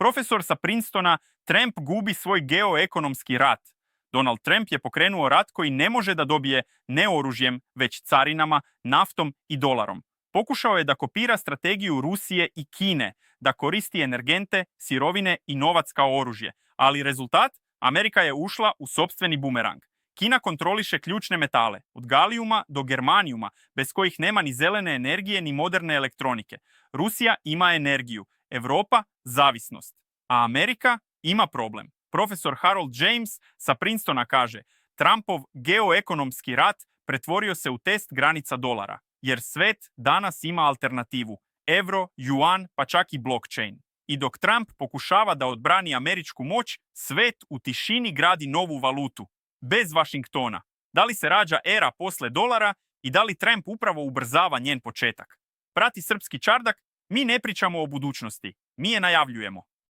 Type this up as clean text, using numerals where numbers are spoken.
Profesor sa Princetona, Trump gubi svoj geoekonomski rat. Donald Trump je pokrenuo rat koji ne može da dobije ne oružjem, već carinama, naftom i dolarom. Pokušao je da kopira strategiju Rusije i Kine, da koristi energente, sirovine i novac kao oružje. Ali rezultat? Amerika je ušla u sopstveni bumerang. Kina kontroliše ključne metale, od galijuma do germanijuma, bez kojih nema ni zelene energije ni moderne elektronike. Rusija ima energiju, Europa zavisnost, a Amerika ima problem. Profesor Harold James sa Princetona kaže, Trumpov geoekonomski rat pretvorio se u test granica dolara, jer svet danas ima alternativu, euro, juan, pa čak i blockchain. I dok Trump pokušava da odbrani američku moć, svet u tišini gradi novu valutu, bez Vašingtona. Da li se rađa era posle dolara i da li Trump upravo ubrzava njen početak? Prati Srpski čardak, mi ne pričamo o budućnosti, mi je najavljujemo.